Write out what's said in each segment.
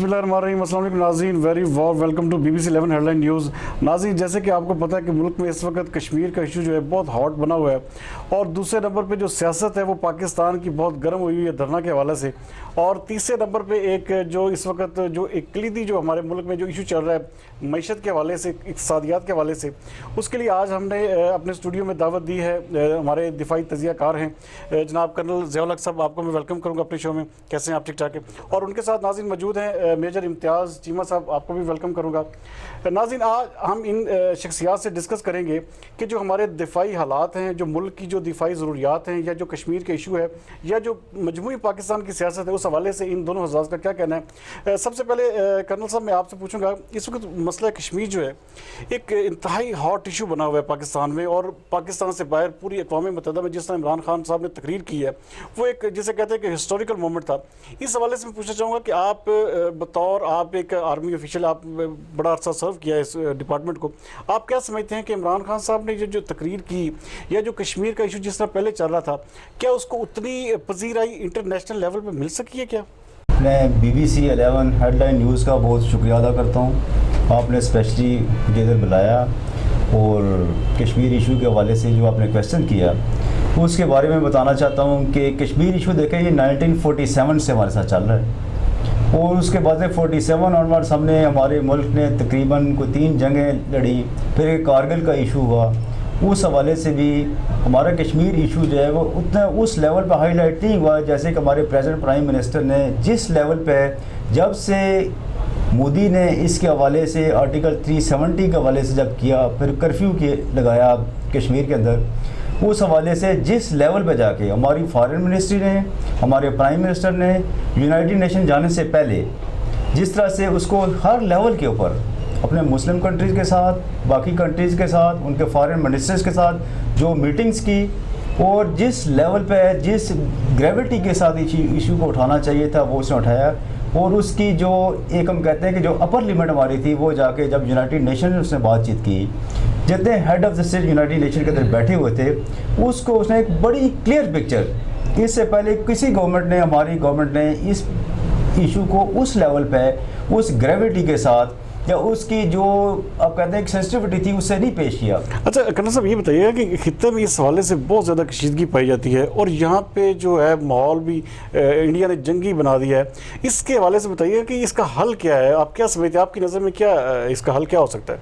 बिस्मिल्लाहिर्रहमानिर्रहीम, अस्सलाम वालेकुम नाज़रीन, very warm welcome to BBC 11 headline news. नाज़रीन, जैसे कि आपको पता है कि मुल्क में इस वक्त कश्मीर का इशू जो है बहुत हॉट बना हुआ है और दूसरे नंबर पे जो सियासत है वो पाकिस्तान की बहुत गर्म हुई है धरना के हवाले से, और तीसरे नंबर पे एक जो इस वक्त जो एक कलीदी जो हमारे मुल्क में जो इशू चल रहा है मईशत के हवाले से, इक़्तिसादियात के हवाले से, उसके लिए आज हमने अपने स्टूडियो में दावत दी है। हमारे दिफाई तजियाकार हैं जनाब कर्नल ज़ियाउल हक साहब, आपको मैं वेलकम करूँगा अपने शो में। कैसे हैं आप? ठीक ठाक है। और उनके साथ नाज़रीन मौजूद हैं मेजर इम्तियाज़ चीमा साहब, आपको भी वेलकम करूँगा। नाज़रीन, आज हम इन शख्सियात से डिस्कस करेंगे कि जो हमारे दिफाई हालात हैं, जो मुल्क की जो दिफाई ज़रूरियात हैं, या जो कश्मीर के इशू है, या जो मजमूई पाकिस्तान की सियासत है, उस हवाले से इन दोनों हज़रात का क्या कहना है। सबसे पहले कर्नल साहब मैं आपसे पूछूंगा, इस वक्त मसला कश्मीर जो है एक इंतहाई हॉट इशू बना हुआ है पाकिस्तान में, और पाकिस्तान से बाहर पूरी अक़वाम मुत्तहिदा में जिस तरह इमरान खान साहब ने तकरीर की है वो एक जिसे कहते हैं कि हिस्टोरिकल मोमेंट था। इस हवाले से मैं पूछना चाहूँगा कि आप बतौर आप एक आर्मी ऑफिशियल, आप बड़ा अर्सा सर्व किया है इस डिपार्टमेंट को, आप क्या समझते हैं कि इमरान खान साहब ने जो तकरीर की या जो कश्मीर का इशू जिस तरह पहले चल रहा था, क्या उसको उतनी पजीराई इंटरनेशनल लेवल पर मिल सकी है? क्या मैं BBC 11 हेडलाइन न्यूज़ का बहुत शुक्रिया अदा करता हूँ। आपने स्पेशली मुझे इधर बुलाया और कश्मीर इशू के हवाले से जो आपने क्वेश्चन किया उसके बारे में बताना चाहता हूँ कि कश्मीर इशू देखें ये 1947 से हमारे साथ चल रहा है, और उसके बाद से 47 ऑनवर्ड्स हमने हमारे मुल्क ने तकरीबन को 3 जंगें लड़ी, फिर एक कारगिल का इशू हुआ। उस हवाले से भी हमारा कश्मीर इशू जो है वो उतना उस लेवल पर हाईलाइट नहीं हुआ जैसे कि हमारे प्रेजेंट प्राइम मिनिस्टर ने जिस लेवल पे जब से मोदी ने इसके हवाले से आर्टिकल 370 के हवाले से जब किया, फिर कर्फ्यू के लगाया कश्मीर के अंदर, उस हवाले से जिस लेवल पे जाके हमारी फॉरेन मिनिस्ट्री ने, हमारे प्राइम मिनिस्टर ने यूनाइटेड नेशन जाने से पहले जिस तरह से उसको हर लेवल के ऊपर अपने मुस्लिम कंट्रीज़ के साथ, बाकी कंट्रीज़ के साथ, उनके फॉरेन मिनिस्टर्स के साथ जो मीटिंग्स की, और जिस लेवल पे जिस ग्रेविटी के साथ इशू को उठाना चाहिए था वो उसने उठाया, और उसकी जो एक हम कहते हैं कि जो अपर लिमिट हमारी थी वो जाके जब यूनाइटेड नेशन ने उसने बातचीत की, जितने head of the state United nation के अंदर बैठे हुए थे, उसको उसने एक बड़ी क्लियर पिक्चर, इससे पहले किसी गवर्नमेंट ने, हमारी गवर्नमेंट ने इस इशू को उस लेवल पे उस ग्रेविटी के साथ या उसकी जो आप कहते हैं सेंसिटिविटी थी उससे नहीं पेश किया। अच्छा कर्नल साहब, ये बताइएगा कि खित्ते में इस हवाले से बहुत ज़्यादा कशीदगी पाई जाती है और यहाँ पे जो है माहौल भी इंडिया ने जंगी बना दिया है, इसके हवाले से बताइएगा कि इसका हल क्या है? आप क्या समझते हैं, आपकी नज़र में क्या इसका हल क्या हो सकता है?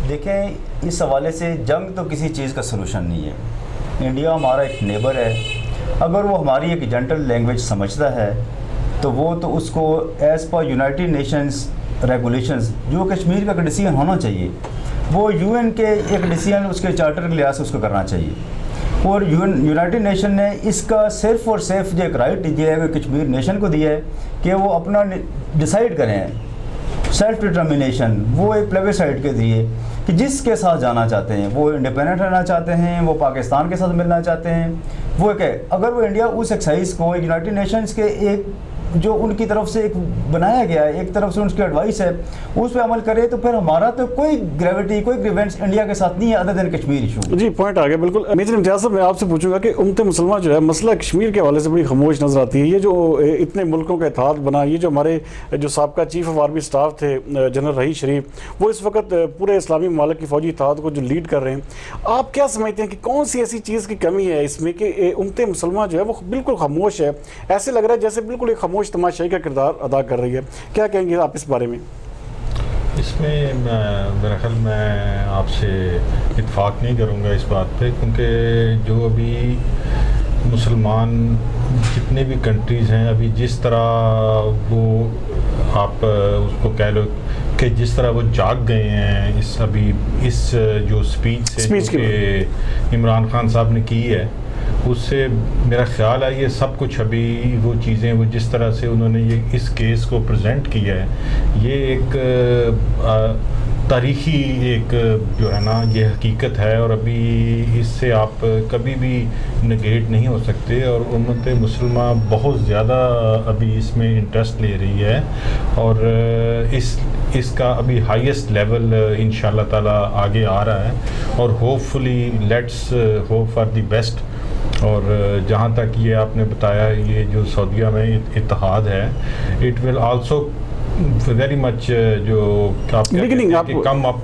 देखें, इस हवाले से जंग तो किसी चीज़ का सलूशन नहीं है। इंडिया हमारा एक नेबर है, अगर वो हमारी एक जेंटल लैंग्वेज समझता है तो वो तो उसको as per United Nations regulations जो कश्मीर का डिसीजन होना चाहिए वो UN के एक डिसीजन उसके चार्टर के लिहाज से उसको करना चाहिए, और यूनाइटेड नेशन ने इसका सिर्फ और सिर्फ जो एक राइट दिया है कश्मीर नेशन को दिया है कि वो अपना डिसाइड करें, सेल्फ डिटर्मिनेशन, वो एक प्लेबिसाइड के दिए कि जिसके साथ जाना चाहते हैं, वो इंडिपेंडेंट रहना चाहते हैं, वो पाकिस्तान के साथ मिलना चाहते हैं, वो एक है। अगर वो इंडिया उस एक्सरसाइज को यूनाइटेड नेशंस के एक जो उनकी तरफ से एक बनाया गया है, एक तरफ से उनकी एडवाइस है, उस पर अमल करे तो फिर हमारा तो कोई ग्रेविटी, कोई ग्रीवेंस इंडिया के साथ नहीं है अदर देन कश्मीर इशू। जी, पॉइंट आ गया बिल्कुल। मेजर इम्तियाज़ साहब, मैं आपसे पूछूंगा कि उम्मत मुसलमान जो है मसला कश्मीर के हवाले से बड़ी खामोश नज़र आती है। ये जो इतने मुल्कों का इत्तेहाद बना, ये जो हमारे जो साबका चीफ ऑफ आर्मी स्टाफ थे जनरल रहीस शरीफ, वो इस वक्त पूरे इस्लामी ममालिक की फौजी इत्तेहाद को जो लीड कर रहे हैं, आप क्या समझते हैं कि कौन सी ऐसी चीज़ की कमी है इसमें कि उम्मत मुसलमान जो है वो बिल्कुल खामोश है? ऐसे लग रहा है जैसे बिल्कुल एक खामोश तमाशाई का अदा कर रही है। क्या कहेंगे आप इस बारे में? इसमें मेरा ख्याल मैं आपसे इत्फाक नहीं करूंगा इस बात पे, क्योंकि जो अभी मुसलमान जितने भी कंट्रीज़ हैं अभी जिस तरह वो आप उसको कह लो कि जिस तरह वो जाग गए हैं इस जो स्पीच के इमरान खान साहब ने की है, उससे मेरा ख्याल है ये सब कुछ अभी वो चीज़ें वो जिस तरह से उन्होंने ये इस केस को प्रेजेंट किया है, ये एक तारीख़ी एक जो है ना ये हकीकत है, और अभी इससे आप कभी भी नेगेट नहीं हो सकते। और उम्मत मुसलमा बहुत ज़्यादा अभी इसमें इंटरेस्ट ले रही है, और इसका अभी हाईएस्ट लेवल इंशाल्लाह ताला आगे आ रहा है, और hopefully let's hope for the best. और जहाँ तक ये आपने बताया ये जो सऊदीया में इत्तेहाद है, it will also very much जो आप Beginning आप- come up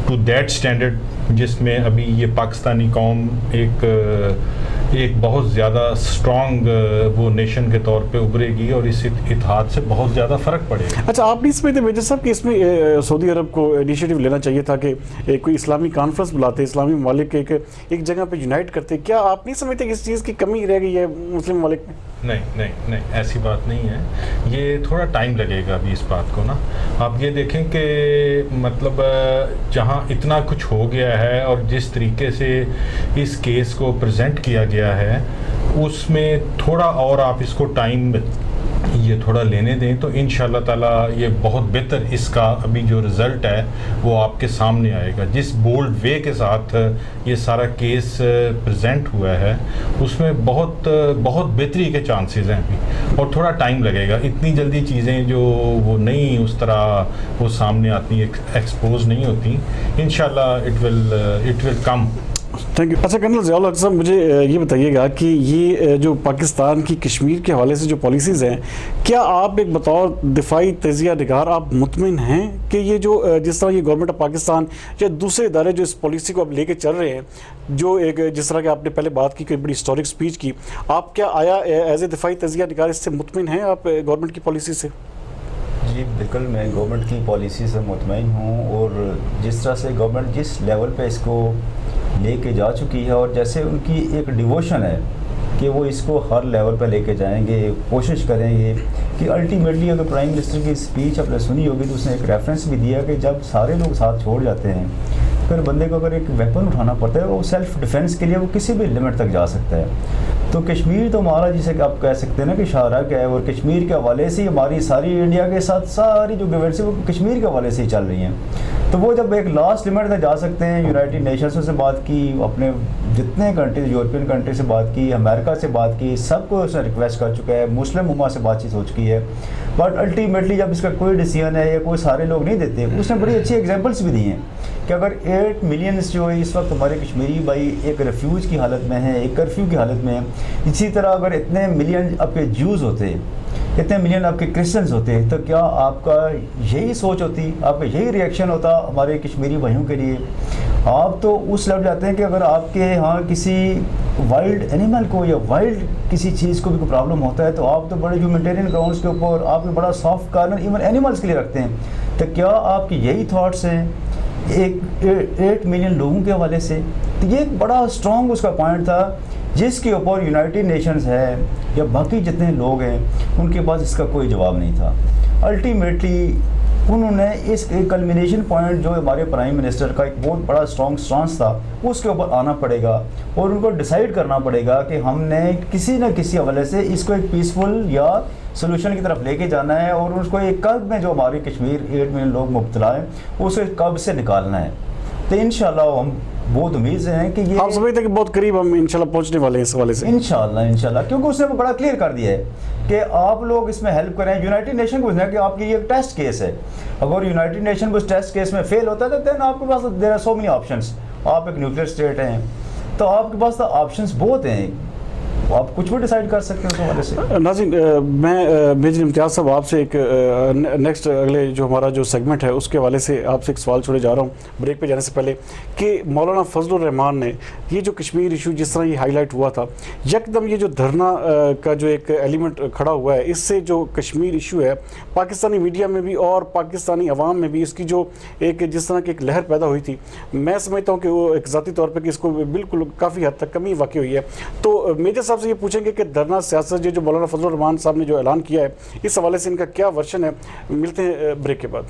to that standard जिसमें अभी ये पाकिस्तानी कौम एक बहुत ज़्यादा स्ट्रॉन्ग वो नेशन के तौर पे उभरेगी और इस इतिहाद से बहुत ज़्यादा फ़र्क पड़ेगा। अच्छा, आप नहीं समझते मेजर साहब कि इसमें सऊदी अरब को इनिशिएटिव लेना चाहिए था कि कोई इस्लामी कॉन्फ्रेंस बुलाते, इस्लामी ममालिक एक जगह पे यूनाइट करते? क्या आप नहीं समझते कि इस चीज़ की कमी रह गई है मुस्लिम ममालिक में? नहीं, ऐसी बात नहीं है। ये थोड़ा टाइम लगेगा अभी इस बात को ना। आप ये देखें कि मतलब जहाँ इतना कुछ हो गया है और जिस तरीके से इस केस को प्रेजेंट किया गया है उसमें थोड़ा और आप इसको टाइम ये थोड़ा लेने दें तो इंशाल्लाह ताला ये बहुत बेहतर इसका अभी जो रिज़ल्ट है वो आपके सामने आएगा। जिस बोल्ड वे के साथ ये सारा केस प्रेजेंट हुआ है उसमें बहुत बेहतरी के चांसेस हैं अभी, और थोड़ा टाइम लगेगा। इतनी जल्दी चीज़ें जो वो नहीं उस तरह वो सामने आती एक्सपोज नहीं होती। इंशाल्लाह it will come. Thank you. अच्छा कर्नल ज़ियाउल हक साहब, मुझे ये बताइएगा कि ये जो पाकिस्तान की कश्मीर के हवाले से जो पॉलिसीज़ हैं, क्या आप एक बतौर दिफाई तजिया निगार आप मुतमिन हैं कि ये जो जिस तरह ये गवर्नमेंट ऑफ पाकिस्तान या दूसरे इदारे जो इस पॉलिसी को अब लेके चल रहे हैं, जो एक जिस तरह की आपने पहले बात की, कोई बड़ी हिस्टोरिक स्पीच की, आप क्या आया एज ए दिफाई तजिया निगार इससे मुतमिन हैं आप गवर्नमेंट की पॉलिसी से? जी बिल्कुल, मैं गवर्नमेंट की पॉलिसी से मुतमईन हूँ और जिस तरह से गवर्नमेंट जिस लेवल पे इसको लेके जा चुकी है और जैसे उनकी एक डिवोशन है कि वो इसको हर लेवल पे लेके जाएंगे, कोशिश करेंगे कि अल्टीमेटली अगर प्राइम मिनिस्टर की स्पीच आपने सुनी होगी तो उसने एक रेफरेंस भी दिया कि जब सारे लोग साथ छोड़ जाते हैं फिर बंदे को अगर एक वेपन उठाना पड़ता है वो सेल्फ डिफेंस के लिए वो किसी भी लिमिट तक जा सकता है। तो कश्मीर तो हमारा जिसे आप कह सकते हैं ना कि शाहराग है, और कश्मीर के हवाले से हमारी सारी इंडिया के साथ सारी जो गवर्नमेंट्स है वो कश्मीर के हवाले से ही चल रही हैं। तो वो जब एक लास्ट लिमिट तक जा सकते हैं, यूनाइटेड नेशंस से बात की, अपने जितने कंट्रीज यूरोपियन कंट्री से बात की, अमेरिका से बात की, सबको उसने रिक्वेस्ट कर चुका है, मुस्लिम उम्मा से बातचीत हो चुकी है, बट अल्टीमेटली जब इसका कोई डिसीजन है या कोई सारे लोग नहीं देते। उसने बड़ी अच्छी एग्जांपल्स भी दी हैं कि अगर 8 मिलियंस जो है इस वक्त हमारे कश्मीरी भाई एक रेफ्यूज की हालत में है, एक कर्फ्यू की हालत में है, इसी तरह अगर इतने मिलियन आपके जूस होते, इतने मिलियन आपके क्रिश्चियंस होते, तो क्या आपका यही सोच होती, आपका यही रिएक्शन होता हमारे कश्मीरी भाइयों के लिए? आप तो उस लेवल जाते हैं कि अगर आपके यहाँ किसी वाइल्ड एनिमल को या वाइल्ड किसी चीज़ को भी कोई प्रॉब्लम होता है तो आप तो बड़े ह्यूमैनिटेरियन ग्राउंड्स के ऊपर आप बड़ा सॉफ्ट कार्नर इवन एनिमल्स के लिए रखते हैं। तो क्या आपके यही थॉट्स हैं 8 मिलियन लोगों के हवाले से? तो ये एक बड़ा स्ट्रॉन्ग उसका पॉइंट था जिसके ऊपर यूनाइटेड नेशंस है या बाकी जितने लोग हैं उनके पास इसका कोई जवाब नहीं था। अल्टीमेटली उन्होंने इस कल्मिनेशन पॉइंट जो हमारे प्राइम मिनिस्टर का एक बहुत बड़ा स्ट्रॉन्ग स्टांस था उसके ऊपर आना पड़ेगा और उनको डिसाइड करना पड़ेगा कि हमने किसी न किसी हवाले से इसको एक पीसफुल या सोल्यूशन की तरफ लेके जाना है और उसको एक कर्ब में जो हमारे कश्मीर 8 मिलियन लोग मुब्तला हैं उसे कर्ब से निकालना है। तो इंशाल्लाह हम बहुत उम्मीद से हैं कि ये आप समझते हैं कि बहुत करीब हम इंशाल्लाह पहुंचने वाले हैं इस हवाले से? इंशाल्लाह क्योंकि उसने बड़ा क्लियर कर दिया है कि आप लोग इसमें हेल्प करें। यूनाइटेड नेशन को कि आपकी ये टेस्ट केस है, अगर यूनाइटेड नेशन को इस टेस्ट केस में फेल होता है तो देन आपके पास there are so many options. आप एक न्यूक्लियर स्टेट हैं तो आपके पास तो ऑप्शंस बहुत हैं, आप कुछ भी डिसाइड कर सकते हैं उस हवाले से। नाज़रीन, मैं मेजर इम्तियाज़ साहब आपसे एक नेक्स्ट अगले जो हमारा जो सेगमेंट है उसके हवाले से आपसे एक सवाल छोड़े जा रहा हूँ ब्रेक पे जाने से पहले कि मौलाना फजलुर रहमान ने ये जो कश्मीर इशू जिस तरह ये हाईलाइट हुआ था, यकदम ये जो धरना का जो एक एलिमेंट खड़ा हुआ है, इससे जो कश्मीर इशू है पाकिस्तानी मीडिया में भी और पाकिस्तानी अवाम में भी इसकी जो एक जिस तरह की एक लहर पैदा हुई थी, मैं समझता हूँ कि वो एक ज़ाती तौर पर कि इसको बिल्कुल काफ़ी हद तक कमी वाक़ई हुई है। तो मेजर साहब से ये पूछेंगे कि धरना सियासत जो मौलाना फजलुर रहमान साहब ने जो ऐलान किया है इस हवाले से इनका क्या वर्शन है? मिलते हैं ब्रेक के बाद।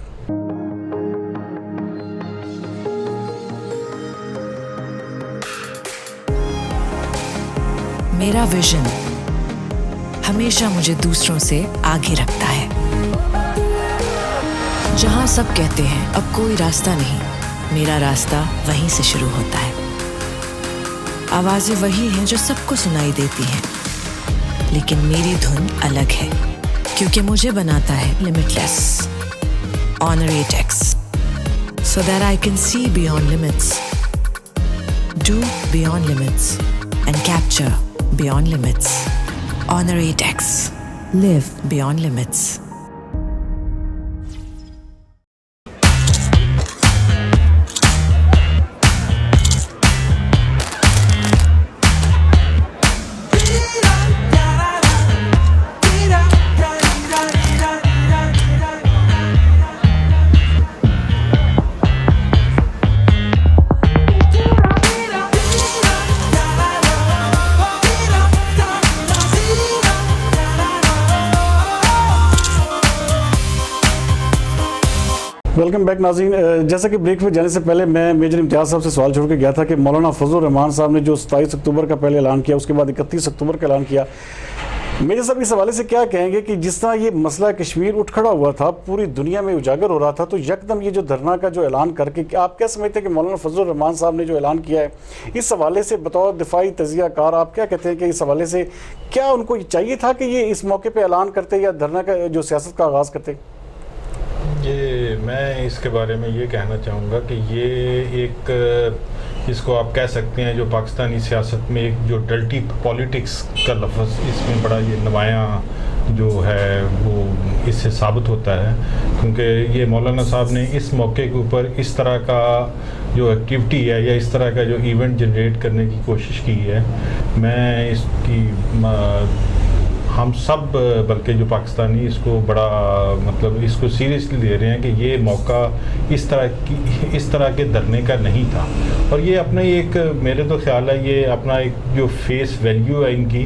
मेरा विजन हमेशा मुझे दूसरों से आगे रखता है। जहां सब कहते हैं अब कोई रास्ता नहीं, मेरा रास्ता वहीं से शुरू होता है। आवाजें वही हैं जो सबको सुनाई देती हैं, लेकिन मेरी धुन अलग है क्योंकि मुझे बनाता है limitless honorary tax so that I can see beyond limits, do beyond limits and capture beyond limits. Honor 8X. Live beyond limits. Welcome back नाज़रीन। जैसा कि ब्रेक में जाने से पहले मैं मेजर इम्तियाज़ साहब से सवाल छोड़ के गया था कि मौलाना फजलुर रहमान साहब ने जो 27 अक्टूबर का पहले ऐलान किया, उसके बाद 31 अक्टूबर का ऐलान किया, मेजर साहब इस हवाले से क्या कहेंगे कि जिस तरह ये मसला कश्मीर उठ खड़ा हुआ था, पूरी दुनिया में उजागर हो रहा था, तो यकदम ये जो धरना का जो ऐलान करके आप क्या समझते हैं कि मौलाना फजलुर रहमान साहब ने जो ऐलान किया है, इस हवाले से बतौर दिफाई तजिया कार आप क्या कहते हैं कि इस हवाले से क्या उनको चाहिए था कि ये इस मौके पर ऐलान करते या धरना का जो सियासत का आगाज़ करते? ये मैं इसके बारे में ये कहना चाहूँगा कि ये एक इसको आप कह सकते हैं जो पाकिस्तानी सियासत में एक जो डल्टी पॉलिटिक्स का लफ्ज़ इसमें बड़ा ये नुमायाँ जो है वो इससे साबित होता है, क्योंकि ये मौलाना साहब ने इस मौके के ऊपर इस तरह का जो एक्टिविटी है या इस तरह का जो इवेंट जनरेट करने की कोशिश की है। मैं इसकी हम सब बल्कि जो पाकिस्तानी इसको बड़ा मतलब इसको सीरियसली ले रहे हैं कि ये मौका इस तरह के धरने का नहीं था, और ये अपना एक मेरे तो ख्याल है ये अपना एक जो फेस वैल्यू है इनकी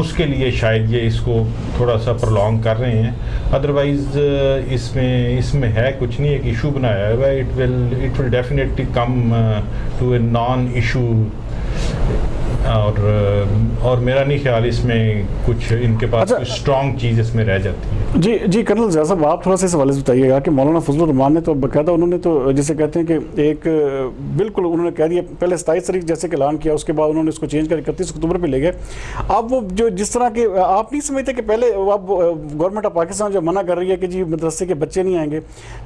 उसके लिए शायद ये इसको थोड़ा सा प्रोलॉन्ग कर रहे हैं। अदरवाइज़ इसमें है कुछ नहीं, एक इशू बनाया हुआ है। It will definitely come to a non issue, और मेरा नहीं ख्याल इसमें कुछ इनके पास स्ट्रॉन्ग चीज़ इसमें रह जाती है। जी कर्नल ज़िया साहब, आप थोड़ा सा इस हवाले से बताइएगा कि मौलाना फजलुर रहमान ने तो बाकायदा उन्होंने तो जिसे कहते हैं कि एक बिल्कुल उन्होंने कह दिया, पहले 27 तारीख जैसे कि ऐलान किया, उसके बाद उन्होंने इसको चेंज कर 31 अक्टूबर पे ले गए। अब वो जो जिस तरह के आप नहीं समझते कि पहले अब गवर्नमेंट ऑफ पाकिस्तान जो मना कर रही है कि जी मदरसे के बच्चे नहीं आएंगे,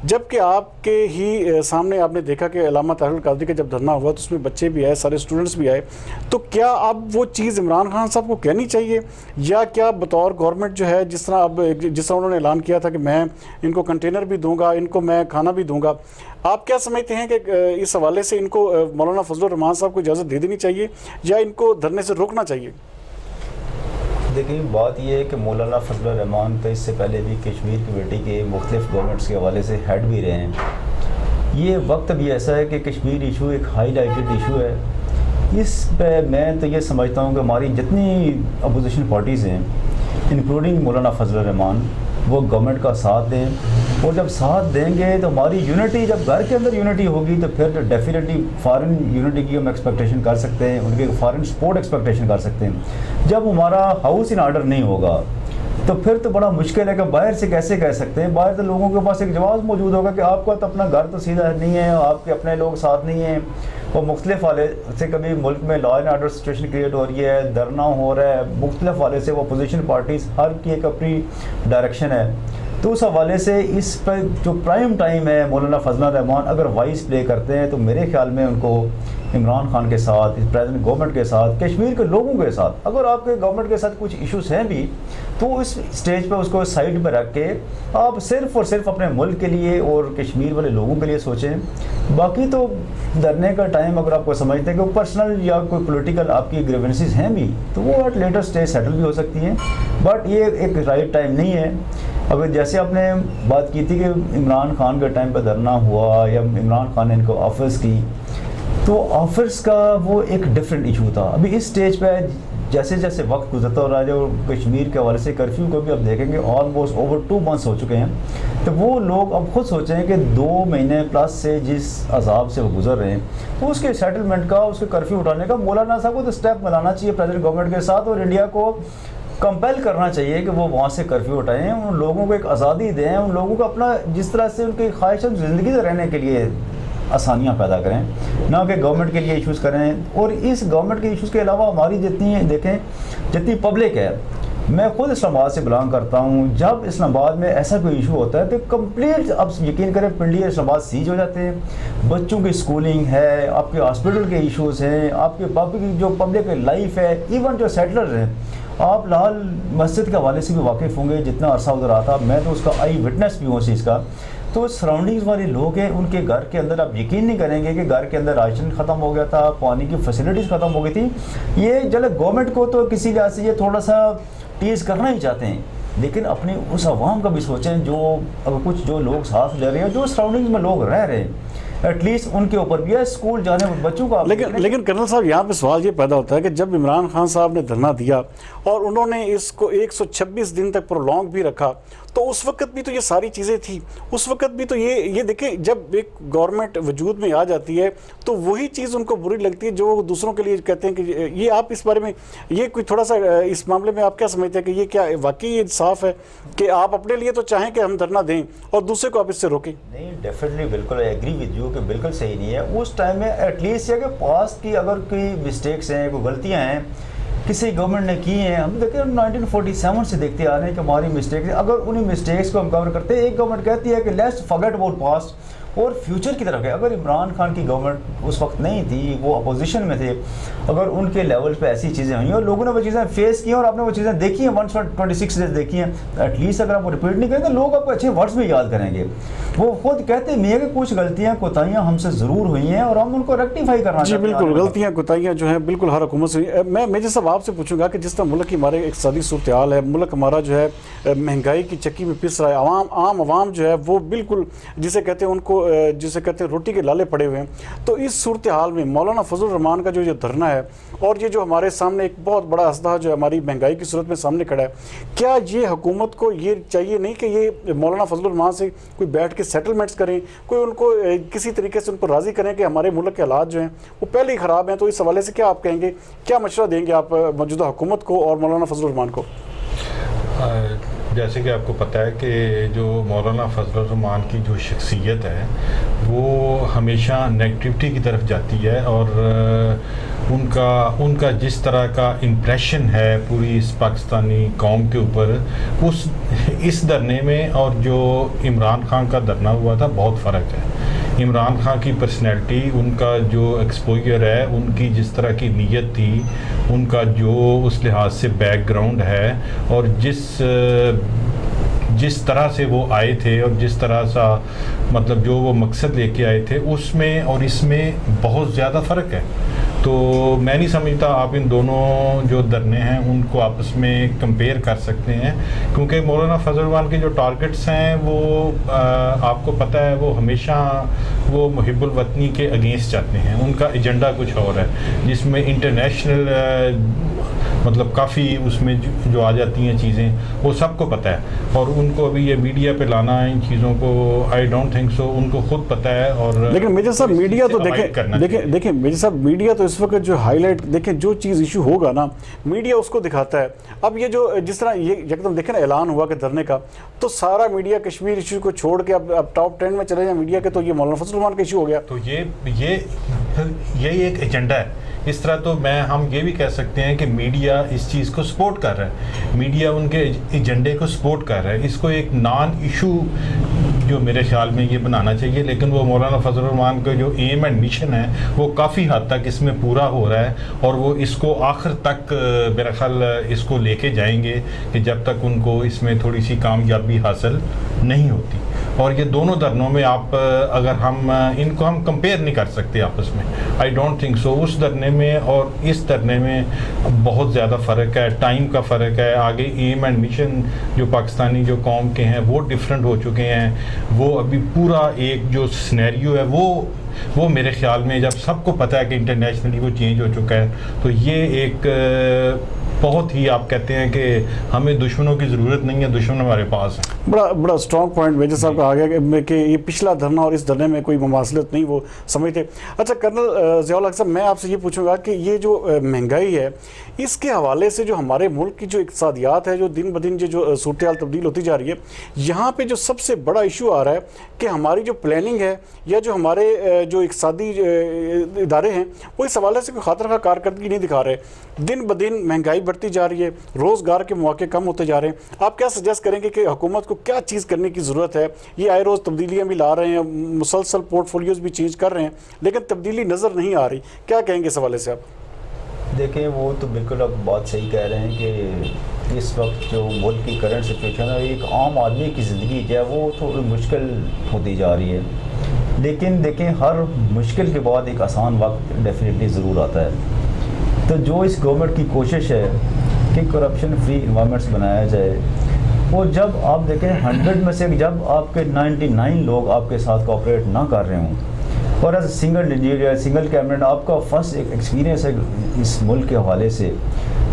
जबकि आपके ही सामने आपने देखा कि अल्लामा ताहिरुल कादरी का जब धरना हुआ तो उसमें बच्चे भी आए, सारे स्टूडेंट्स भी आए, तो क्या अब वो चीज़ इमरान खान साहब को कहनी चाहिए, या क्या बतौर गवर्नमेंट जो है जिस तरह उन्होंने ऐलान किया था कि मैं इनको कंटेनर भी दूंगा, इनको मैं खाना भी दूंगा, आप क्या समझते हैं कि इस हवाले से इनको मौलाना फजलुर रहमान साहब को इजाज़त दे देनी चाहिए या इनको धरने से रोकना चाहिए? देखिए, बात यह है कि मौलाना फजलुर रहमान तो इससे पहले भी कश्मीर कमेटी के मुख्तलिफ गवर्नमेंट्स के हवाले से हेड भी रहे हैं। ये वक्त भी ऐसा है कि कश्मीर इशू एक हाईलाइटेड इशू है। इस पे मैं तो ये समझता हूँ कि हमारी जितनी अपोजिशन पार्टीज़ हैं इंक्लूडिंग मौलाना फजलुर रहमान, वो गवर्नमेंट का साथ दें, और जब साथ देंगे तो हमारी यूनिटी, जब घर के अंदर यूनिटी होगी तो फिर डेफिनेटली फॉरेन यूनिटी की हम एक्सपेक्टेशन कर सकते हैं, उनके फॉरेन सपोर्ट एक्सपेक्टेशन कर सकते हैं। जब हमारा हाउस इन ऑर्डर नहीं होगा तो फिर तो बड़ा मुश्किल है कि बाहर से कैसे कह सकते हैं। बाहर तो लोगों के पास एक जवाब मौजूद होगा कि आपका तो अपना घर तो सीधा नहीं है, आपके अपने लोग साथ नहीं हैं, और मुख्तलिफ वाले से कभी मुल्क में law and order situation create हो रही है, धरना हो रहा है, मुख्तलिफ वाले से वो अपोजिशन पार्टीज़ हर की एक अपनी डायरेक्शन है। तो उस हवाले से इस पर जो प्राइम टाइम है, मौलाना फजलुर रहमान अगर वाइस प्ले करते हैं तो मेरे ख्याल में उनको इमरान खान के साथ, प्रेजेंट गवर्नमेंट के साथ, कश्मीर के लोगों के साथ, अगर आपके गवर्नमेंट के साथ कुछ इश्यूज हैं भी तो इस स्टेज पर उसको साइड पर रख के आप सिर्फ और सिर्फ अपने मुल्क के लिए और कश्मीर वाले लोगों के लिए सोचें। बाकी तो धरने का टाइम अगर आपको समझते हैं कि पर्सनल या कोई पॉलिटिकल आपकी ग्रीवेंसेस हैं भी तो वो एट लेटर स्टेज सेटल भी हो सकती हैं, बट ये एक राइट टाइम नहीं है। अगर जैसे आपने बात की थी कि इमरान खान के टाइम पर धरना हुआ या इमरान खान ने इनको ऑफर्स की, तो ऑफर्स का वो एक डिफरेंट इशू था। अभी इस स्टेज पे जैसे जैसे वक्त गुजरता हो रहा है, जो कश्मीर के हवाले से कर्फ्यू को भी अब देखेंगे ऑलमोस्ट ओवर 2 मंथ्स हो चुके हैं, तो वो लोग अब खुद सोचें कि 2 महीने प्लस से जिस अजाब से वो गुजर रहे हैं, तो उसके सेटलमेंट का, उसके कर्फ्यू उठाने का मौलाना साहब को तो स्टेप मिलाना चाहिए प्रेजेंट गवर्नमेंट के साथ, और इंडिया को कंपेल करना चाहिए कि वो वहाँ से कर्फ्यू उठाएं, उन लोगों को एक आज़ादी दें, उन लोगों को अपना जिस तरह से उनकी ख्वाहिश ज़िंदगी से रहने के लिए आसानियाँ पैदा करें, ना कि गवर्नमेंट के लिए इश्यूज़ करें। और इस गवर्नमेंट के इश्यूज़ के अलावा हमारी जितनी पब्लिक है, मैं खुद इस्लामाबाद से बिलोंग करता हूँ, जब इस्लामाबाद में ऐसा कोई इशू होता है तो कंप्लीट, अब यकीन करें, पिंडी इस्लामाबाद सीज हो जाते हैं। बच्चों की स्कूलिंग है, आपके हॉस्पिटल के इश्यूज़ हैं, आपके जो पब्लिक लाइफ है, इवन जो सेटलर्स हैं, आप लाल मस्जिद के हवाले से भी वाकिफ़ होंगे, जितना अरसा उधर रहा था, मैं तो उसका आई विटनेस भी हूँ उस चीज़ का। तो सराउंडिंग्स वाले लोग हैं, उनके घर के अंदर आप यकीन नहीं करेंगे कि घर के अंदर राशन ख़त्म हो गया था, पानी की फैसिलिटीज़ ख़त्म हो गई थी। ये चलो गवर्नमेंट को तो किसी लिहाज से ये थोड़ा सा टीज़ करना ही चाहते हैं, लेकिन अपनी उस आवाम का भी सोचें जो अगर कुछ जो लोग साथ ले रहे हैं, जो सराउंडिंग्स में लोग रह रहे हैं, एटलीस्ट उनके ऊपर भी है स्कूल जाने बच्चों का। लेकिन कर्नल साहब, यहाँ पे सवाल ये पैदा होता है कि जब इमरान खान साहब ने धरना दिया और उन्होंने इसको 126 दिन तक प्रोलॉन्ग भी रखा, तो उस वक्त भी तो ये सारी चीज़ें थी, उस वक्त भी तो ये देखें, जब एक गवर्नमेंट वजूद में आ जाती है तो वही चीज़ उनको बुरी लगती है जो वो दूसरों के लिए कहते हैं कि ये। आप इस बारे में ये कोई थोड़ा सा इस मामले में आप क्या समझते हैं कि ये क्या वाकई ये इंसाफ है कि आप अपने लिए तो चाहें कि हम धरना दें और दूसरे को आप इससे रोकें? नहीं, डेफिनेटली बिल्कुल आई एग्री विद यू कि बिल्कुल सही नहीं है। उस टाइम में एटलीस्ट ये कि पास्ट की अगर कोई मिस्टेक्स हैं, कोई गलतियाँ हैं किसी गवर्नमेंट ने की हैं, हम देखिए 1947 से देखते आ रहे हैं कि हमारी मिस्टेक्स, अगर उन्हीं मिस्टेक्स को हम कवर करते हैं, एक गवर्नमेंट कहती है कि लेट्स फॉरगेट अबाउट पास्ट और फ्यूचर की तरफ है। अगर इमरान खान की गवर्नमेंट उस वक्त नहीं थी, वो अपोजिशन में थे, अगर उनके लेवल पे ऐसी चीज़ें हुई और लोगों ने वो चीज़ें फेस की और आपने वो चीज़ें देखी हैं, 126 डेज देखी हैं, एटलीस्ट अगर आप रिपीट नहीं करें तो लोग आपको अच्छे वर्ड्स में याद करेंगे। वो खुद कहते नहीं है कि कुछ गलतियाँ कोताहियाँ हमसे ज़रूर हुई हैं और हम उनको रेक्टिफाई करना जी बिल्कुल, गलतियाँ कोताहियाँ जो हैं बिल्कुल हर हुकूमत से। मैं मेजर साहब आपसे पूछूंगा कि जिस तरह मुल्क की हमारे इक़्तिसादी सूरत हाल है, मुल्क हमारा जो है महंगाई की चक्की में पिस रहा है, आम आवाम जो है वो बिल्कुल जिसे कहते हैं उनको जिसे कहते हैं रोटी के लाले पड़े हुए हैं। तो इस सूरत हाल में मौलाना फजल रहमान का जो ये धरना है और ये जो हमारे सामने एक बहुत बड़ा असदा जो हमारी महंगाई की सूरत में सामने खड़ा है, क्या ये हुकूमत को ये चाहिए नहीं कि ये मौलाना फजल रहमान से कोई बैठ के सेटलमेंट्स करें, कोई उनको किसी तरीके से उनको राज़ी करें कि हमारे मुल्क के हालात जो हैं वो पहले ही ख़राब हैं? तो इस हवाले से क्या आप कहेंगे, क्या मशवरा देंगे आप मौजूदा हुकूमत को और मौलाना फजल रहमान को? जैसे कि आपको पता है कि जो मौलाना फजल रहमान की जो शख्सियत है वो हमेशा नेगेटिविटी की तरफ जाती है और उनका जिस तरह का इम्प्रेशन है पूरी इस पाकिस्तानी कौम के ऊपर इस धरने में और जो इमरान खान का धरना हुआ था बहुत फ़र्क है। इमरान खान की पर्सनैलिटी, उनका जो एक्सपोजर है, उनकी जिस तरह की नीयत थी, उनका जो उस लिहाज से बैकग्राउंड है और जिस तरह से वो आए थे और जिस तरह सा मतलब जो वो मकसद लेके आए थे उसमें और इसमें बहुत ज़्यादा फ़र्क है। तो मैं नहीं समझता आप इन दोनों जो धरने हैं उनको आपस में कंपेयर कर सकते हैं, क्योंकि मौलाना फजल रहमान के जो टारगेट्स हैं वो आपको पता है वो हमेशा वो मुहिब्बुल वतनी के अगेंस्ट जाते हैं। उनका एजेंडा कुछ और है जिसमें इंटरनेशनल मतलब काफ़ी उसमें जो आ जाती हैं चीज़ें वो सबको पता है और उनको अभी ये मीडिया पे लाना है इन चीज़ों को, आई डोंट थिंक सो, उनको खुद पता है। और लेकिन मेजर साहब मीडिया तो देखें मेजर साहब मीडिया तो इस वक्त जो हाईलाइट देखें जो चीज़ इशू होगा ना मीडिया उसको दिखाता है। अब ये जो जिस तरह ये एकदम देखें ना ऐलान हुआ कि धरने का, तो सारा मीडिया कश्मीर इशू को छोड़ के अब टॉप 10 में चले जाए मीडिया के, तो ये मौलाना फजल रहमान का इशू हो गया। तो यही एक एजेंडा है। इस तरह तो हम ये भी कह सकते हैं कि मीडिया इस चीज़ को सपोर्ट कर रहा है, मीडिया उनके एजेंडे को सपोर्ट कर रहा है। इसको एक नॉन इशू जो मेरे ख्याल में ये बनाना चाहिए, लेकिन वो मौलाना फजल रहमान का जो एम एंड मिशन है वो काफ़ी हद तक इसमें पूरा हो रहा है और वो इसको आखिर तक मेरा ख्याल इसको लेके जाएंगे कि जब तक उनको इसमें थोड़ी सी कामयाबी हासिल नहीं होती। और ये दोनों धरनों में आप अगर हम कंपेयर नहीं कर सकते आपस में, आई डोंट थिंक सो। उस धरने में और इस धरने में बहुत ज़्यादा फ़र्क है, टाइम का फ़र्क है, आगे एम एंड मिशन जो पाकिस्तानी जो कौम के हैं वो डिफरेंट हो चुके हैं। वो अभी पूरा एक जो सिनेरियो है वो मेरे ख्याल में जब सबको पता है कि इंटरनेशनली वो चेंज हो चुका है, तो ये एक बहुत ही आप कहते हैं कि हमें दुश्मनों की ज़रूरत नहीं है, दुश्मन हमारे पास है। बड़ा स्ट्रॉन्ग पॉइंट मेजर साहब का आ गया कि ये पिछला धरना और इस धरने में कोई मुमासलत नहीं वो समझते। अच्छा कर्नल ज़ियाउल हक साहब, मैं आपसे ये पूछूंगा कि ये जो महंगाई है इसके हवाले से जो हमारे मुल्क की जो इक़्तिसादियात है जो दिन ब दिन जो सूरत हाल तब्दील होती जा रही है, यहाँ पे जो सबसे बड़ा इशू आ रहा है कि हमारी जो प्लानिंग है या जो हमारे जो इक़्तिसादी इदारे हैं वो इस हवाले से कोई खातिर खा कारकर्दगी नहीं दिखा रहे। दिन ब दिन महंगाई बढ़ती जा रही है, रोज़गार के मौके कम होते जा रहे हैं। आप क्या सजेस्ट करेंगे कि हुकूमत को क्या चीज़ करने की ज़रूरत है? ये आए रोज़ तब्दीलियाँ भी ला रहे हैं, मुसलसल पोर्टफोलियोज़ भी चेंज कर रहे हैं, लेकिन तब्दीली नज़र नहीं आ रही। क्या कहेंगे इस हवाले से आप? देखें, वो तो बिल्कुल आप बात सही कह रहे हैं कि इस वक्त जो मुल्क की करंट सिचुएशन है, एक आम आदमी की ज़िंदगी जो है वो थोड़ी मुश्किल होती जा रही है। लेकिन देखें, हर मुश्किल के बाद एक आसान वक्त डेफिनेटली ज़रूर आता है। तो जो इस गवर्नमेंट की कोशिश है कि करप्शन फ्री इन्वायरमेंट्स बनाया जाए, वो जब आप देखें 100 में से जब आपके 99 लोग आपके साथ कोऑपरेट ना कर रहे हों और as single engineer single cabinet आपका फर्स्ट एक एक्सपीरियंस है इस मुल्क के हवाले से,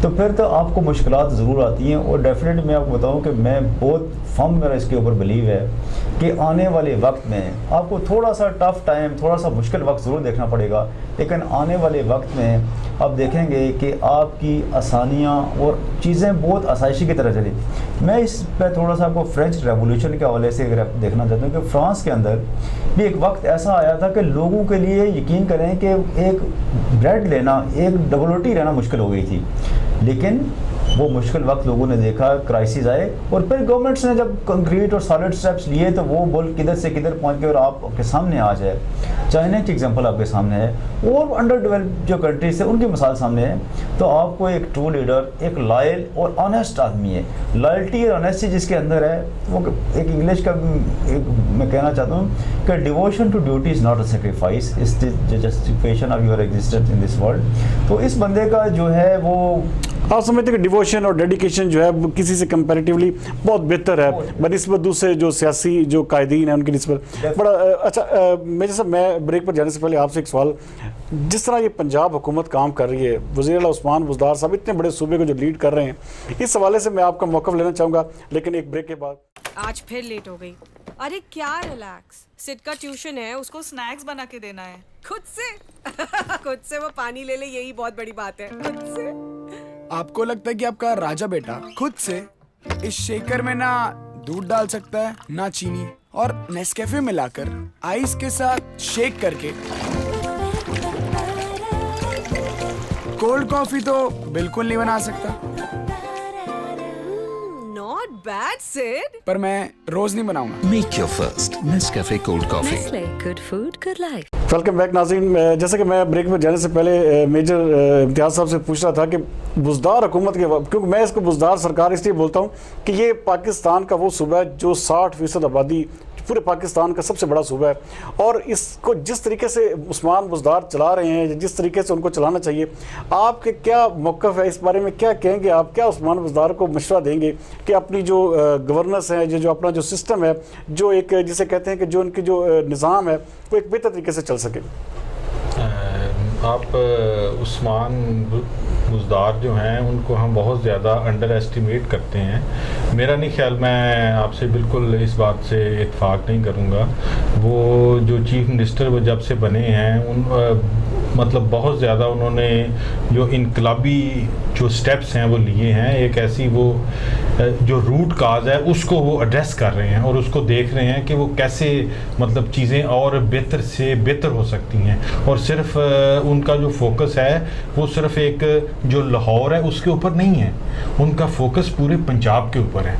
तो फिर तो आपको मुश्किलात ज़रूर आती हैं। और डेफिनेटली मैं आपको बताऊं कि मैं बहुत फर्म मेरा इसके ऊपर बिलीव है कि आने वाले वक्त में आपको थोड़ा सा टफ टाइम, थोड़ा सा मुश्किल वक्त ज़रूर देखना पड़ेगा, लेकिन आने वाले वक्त में आप देखेंगे कि आपकी आसानियाँ और चीज़ें बहुत आसाइशी की तरह चली। मैं इस पर थोड़ा सा आपको फ्रेंच रेवोल्यूशन के हवाले से अगर आप देखना चाहता हूँ कि फ्रांस के अंदर भी एक वक्त ऐसा आया था कि लोगों के लिए यकीन करें कि एक ब्रेड लेना, एक डबल रोटी लेना मुश्किल हो गई थी। लेकिन वो मुश्किल वक्त लोगों ने देखा, क्राइसिस आए, और फिर गवर्नमेंट्स ने जब कंक्रीट और सॉलिड स्टेप्स लिए तो वो मुल्क किधर से किधर पहुंच गए और आपके सामने आज है। चाइना की एग्जांपल आपके सामने है, और अंडर डेवलप्ड जो कंट्रीज है उनकी मिसाल सामने है। तो आपको एक ट्रू लीडर, एक लॉयल और ऑनेस्ट आदमी है। लॉयल्टी और ऑनेस्टी जिसके अंदर है, वो एक इंग्लिश का मैं कहना चाहता हूँ कि devotion to duty is not a sacrifice, is the justification of your existence in this world. तो इस बंदे का जो है वो आप समझते हैं कि डिवोशन और डेडिकेशन जो है वो किसी से कंपैरेटिवली बहुत बेहतर है बनिस्बत दूसरे जो सियासी जो कायदीन है उनकी निस्बत। बड़ा अच्छा, मेरे साहब मैं ब्रेक पर जाने से पहले आपसे एक सवाल, जिस तरह ये पंजाब हुकूमत काम कर रही है, वज़ीर आला उस्मान बुज़दार साहब इतने बड़े सूबे को जो लीड कर रहे हैं, इस हवाले से मैं आपका मौक़िफ़ लेना चाहूँगा, लेकिन एक ब्रेक के बाद। आज फिर लेट हो गई। अरे क्या रिलैक्स, सिड का ट्यूशन है, उसको स्नैक्स बना के देना है खुद से। खुद से वो पानी ले ले, यही बहुत बड़ी बात है। खुद से। आपको लगता है कि आपका राजा बेटा खुद से इस शेकर में ना दूध डाल सकता है ना चीनी, और नेस्कैफे मिलाकर आइस के साथ शेक करके कोल्ड कॉफी तो बिल्कुल नहीं बना सकता। Not bad Sid. पर मैं रोज नहीं बनाऊंगा। Make your first Nescafe Cold Coffee. Nestle, good food, good life. Welcome back नाज़रीन। जैसे कि मैं ब्रेक में जाने से पहले मेजर इम्तियाज़ साहब से पूछ रहा था कि बुज़दार हुकूमत के, क्योंकि मैं इसको बुज़दार सरकार इसलिए बोलता हूँ कि ये पाकिस्तान का वो सूबा है जो 60% आबादी पूरे पाकिस्तान का सबसे बड़ा सूबा है, और इसको जिस तरीके से उस्मान बुज़दार चला रहे हैं, जिस तरीके से उनको चलाना चाहिए, आपके क्या मौक़िफ़ है इस बारे में? क्या कहेंगे आप? क्या उस्मान बुज़दार को मशवरा देंगे कि अपनी जो गवर्नेंस है, जो अपना जो सिस्टम है, जो एक जिसे कहते हैं कि जो उनकी जो निज़ाम है वो एक बेहतर तरीके से चल सके? आप उस्मान बुज़दार जो हैं उनको हम बहुत ज़्यादा अंडर एस्टिमेट करते हैं। मेरा नहीं ख्याल, मैं आपसे बिल्कुल इस बात से इत्फाक नहीं करूँगा। वो जो चीफ़ मिनिस्टर वो जब से बने हैं मतलब बहुत ज़्यादा उन्होंने जो इनकलाबी जो स्टेप्स हैं वो लिए हैं। एक ऐसी वो जो रूट काज है उसको वो एड्रेस कर रहे हैं और उसको देख रहे हैं कि वो कैसे मतलब चीज़ें और बेहतर से बेहतर हो सकती हैं। और सिर्फ उनका जो फोकस है वो सिर्फ एक जो लाहौर है उसके ऊपर नहीं है, उनका फोकस पूरे पंजाब के ऊपर है।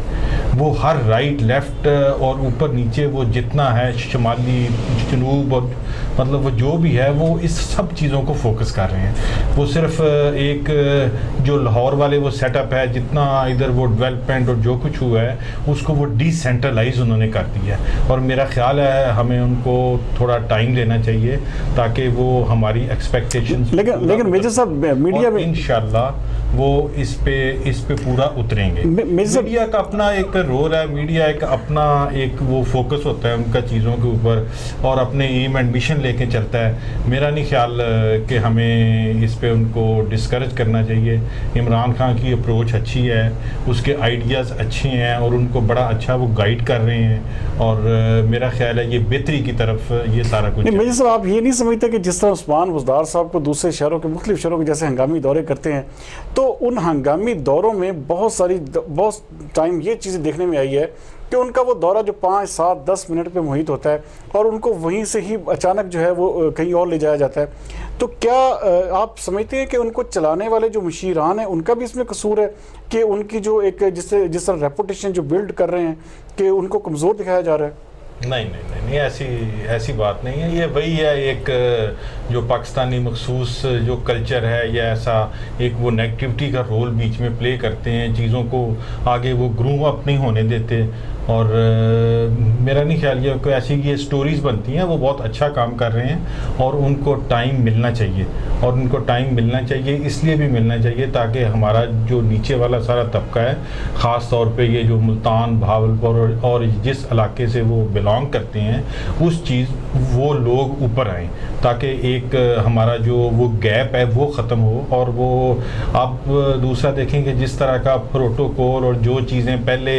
वो हर राइट लेफ़्ट और ऊपर नीचे वो जितना है, शुमाली जनूब और मतलब वो जो भी है वो इस सब चीज़ों को फोकस कर रहे हैं। वो सिर्फ एक जो लाहौर वाले वो सेटअप है, जितना इधर वो डेवलपमेंट और जो कुछ हुआ है उसको वो डिसेंट्रलाइज उन्होंने कर दिया है। और मेरा ख्याल है हमें उनको थोड़ा टाइम देना चाहिए ताकि वो हमारी एक्सपेक्टेशंस, लेकिन मेजर साहब मीडिया में इंशाल्लाह वो इस पे पूरा उतरेंगे। मीडिया का अपना एक रोल है, मीडिया एक अपना एक वो फोकस होता है उनका चीज़ों के ऊपर और अपने एम एंड मिशन लेके चलता है। मेरा नहीं ख्याल कि हमें इस पे उनको डिस्करेज करना चाहिए। इमरान खान की अप्रोच अच्छी है, उसके आइडियाज़ अच्छे हैं और उनको बड़ा अच्छा वो गाइड कर रहे हैं और मेरा ख्याल है ये बेहतरी की तरफ ये सारा कुछ। मेजर साहब, आप ये नहीं समझते कि जिस तरह उस्मान बुज़दार साहब को दूसरे शहरों के मुख्तलिफ शहरों के जैसे हंगामी दौरे करते हैं, तो उन हंगामी दौरों में बहुत टाइम ये चीज़ें देखने में आई है कि उनका वो दौरा जो 5, 7, 10 मिनट पे मुहित होता है और उनको वहीं से ही अचानक जो है वो कहीं और ले जाया जाता है। तो क्या आप समझते हैं कि उनको चलाने वाले जो मुशीरान हैं उनका भी इसमें कसूर है कि उनकी जो एक जिस तरह रेपुटेशन जो बिल्ड कर रहे हैं कि उनको कमज़ोर दिखाया जा रहा है? नहीं, ऐसी बात नहीं है। ये वही है एक जो पाकिस्तानी मखसूस जो कल्चर है या ऐसा एक वो नेगेटिविटी का रोल बीच में प्ले करते हैं, चीज़ों को आगे वो ग्रू अप नहीं होने देते। और मेरा नहीं ख्याल ये कोई ऐसी ये स्टोरीज़ बनती हैं, वो बहुत अच्छा काम कर रहे हैं और उनको टाइम मिलना चाहिए। और उनको टाइम मिलना चाहिए इसलिए भी मिलना चाहिए ताकि हमारा जो नीचे वाला सारा तबका है, ख़ास तौर पे ये जो मुल्तान, भावलपुर और जिस इलाके से वो बिलोंग करते हैं उस चीज़ वो लोग ऊपर आएँ, ताकि एक हमारा जो वो गैप है वो ख़त्म हो। और वो आप दूसरा देखेंगे जिस तरह का प्रोटोकॉल और जो चीज़ें पहले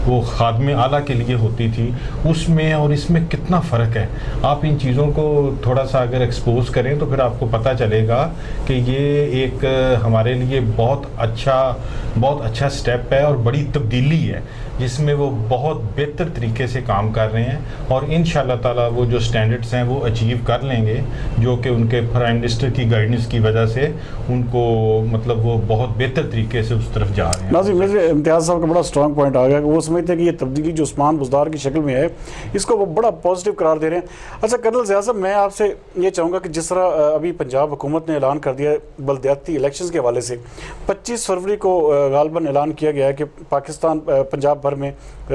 वो खादमे आला के लिए होती थी उसमें और इसमें कितना फ़र्क है। आप इन चीज़ों को थोड़ा सा अगर एक्सपोज करें तो फिर आपको पता चलेगा कि ये एक हमारे लिए बहुत अच्छा स्टेप है और बड़ी तब्दीली है जिसमें वो बहुत बेहतर तरीके से काम कर रहे हैं। और इंशाल्लाह ताला वो जो स्टैंडर्ड्स हैं वो अचीव कर लेंगे, जो कि उनके प्राइम मिनिस्टर की गाइडेंस की वजह से उनको मतलब वो बहुत बेहतर तरीके से उस तरफ जा रहे हैं। नाज़िम, मेरे इम्तियाज़ साहब का बड़ा स्ट्रॉन्ग पॉइंट आ गया कि वो समझते हैं कि ये तब्दीली जो उस्मान बुज़दार की शक्ल में है इसको वो बड़ा पॉजिटिव करार दे रहे हैं। अच्छा कर्नल ज़िया साहब, मैं आपसे ये चाहूँगा कि जिस तरह अभी पंजाब हुकूमत ने ऐलान कर दिया बलदियाती इलेक्शन के हवाले से 25 फरवरी को गालबन ऐलान किया गया है कि पाकिस्तान पंजाब भर में